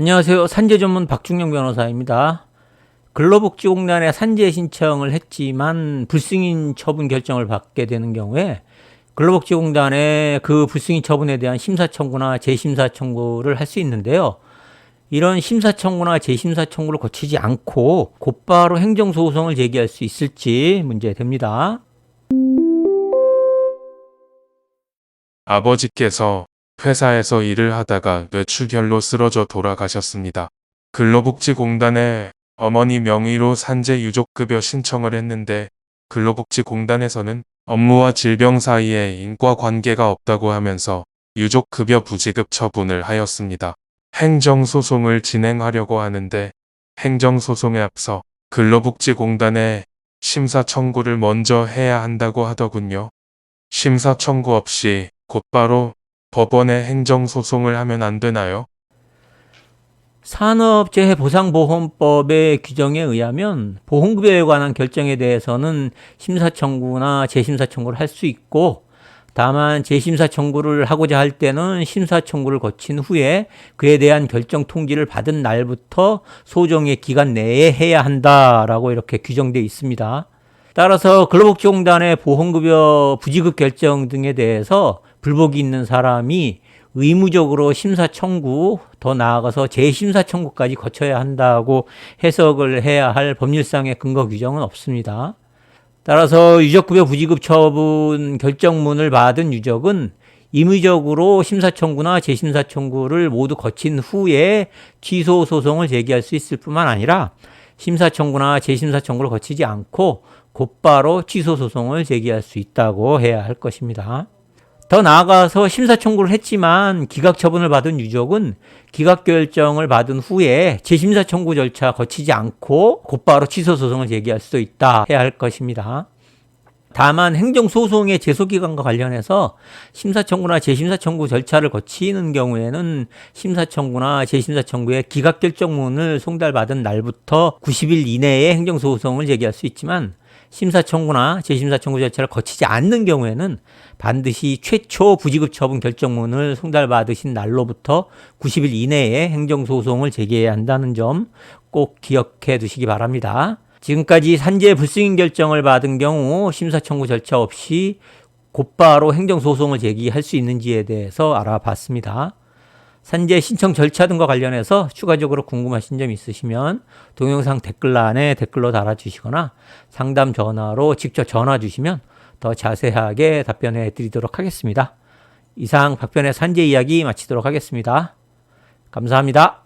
안녕하세요. 산재 전문 박중영 변호사입니다. 근로복지공단에 산재 신청을 했지만 불승인 처분 결정을 받게 되는 경우에 근로복지공단에 그 불승인 처분에 대한 심사 청구나 재심사 청구를 할 수 있는데요. 이런 심사 청구나 재심사 청구를 거치지 않고 곧바로 행정소송을 제기할 수 있을지 문제됩니다. 아버지께서 회사에서 일을 하다가 뇌출혈로 쓰러져 돌아가셨습니다. 근로복지공단에 어머니 명의로 산재 유족급여 신청을 했는데 근로복지공단에서는 업무와 질병 사이에 인과관계가 없다고 하면서 유족급여 부지급 처분을 하였습니다. 행정소송을 진행하려고 하는데 행정소송에 앞서 근로복지공단에 심사 청구를 먼저 해야 한다고 하더군요. 심사 청구 없이 곧바로 법원에 행정소송을 하면 안 되나요? 산업재해보상보험법의 규정에 의하면 보험급여에 관한 결정에 대해서는 심사 청구나 재심사 청구를 할 수 있고, 다만 재심사 청구를 하고자 할 때는 심사 청구를 거친 후에 그에 대한 결정 통지를 받은 날부터 소정의 기간 내에 해야 한다라고 이렇게 규정되어 있습니다. 따라서 근로복지공단의 보험급여 부지급 결정 등에 대해서 불복이 있는 사람이 의무적으로 심사 청구, 더 나아가서 재심사 청구까지 거쳐야 한다고 해석을 해야 할 법률상의 근거 규정은 없습니다. 따라서 유족급여 부지급 처분 결정문을 받은 유족은 임의적으로 심사 청구나 재심사 청구를 모두 거친 후에 취소 소송을 제기할 수 있을 뿐만 아니라 심사 청구나 재심사 청구를 거치지 않고 곧바로 취소 소송을 제기할 수 있다고 해야 할 것입니다. 더 나아가서 심사 청구를 했지만 기각 처분을 받은 유족은 기각 결정을 받은 후에 재심사 청구 절차 거치지 않고 곧바로 취소 소송을 제기할 수도 있다 해야 할 것입니다. 다만 행정소송의 제소기간과 관련해서 심사 청구나 재심사 청구 절차를 거치는 경우에는 심사 청구나 재심사 청구의 기각 결정문을 송달받은 날부터 90일 이내에 행정소송을 제기할 수 있지만, 심사 청구나 재심사 청구 절차를 거치지 않는 경우에는 반드시 최초 부지급 처분 결정문을 송달받으신 날로부터 90일 이내에 행정소송을 제기해야 한다는 점 꼭 기억해 두시기 바랍니다. 지금까지 산재 불승인 결정을 받은 경우 심사 청구 절차 없이 곧바로 행정소송을 제기할 수 있는지에 대해서 알아봤습니다. 산재 신청 절차 등과 관련해서 추가적으로 궁금하신 점 있으시면 동영상 댓글란에 댓글로 달아주시거나 상담 전화로 직접 전화 주시면 더 자세하게 답변해 드리도록 하겠습니다. 이상 박변의 산재 이야기 마치도록 하겠습니다. 감사합니다.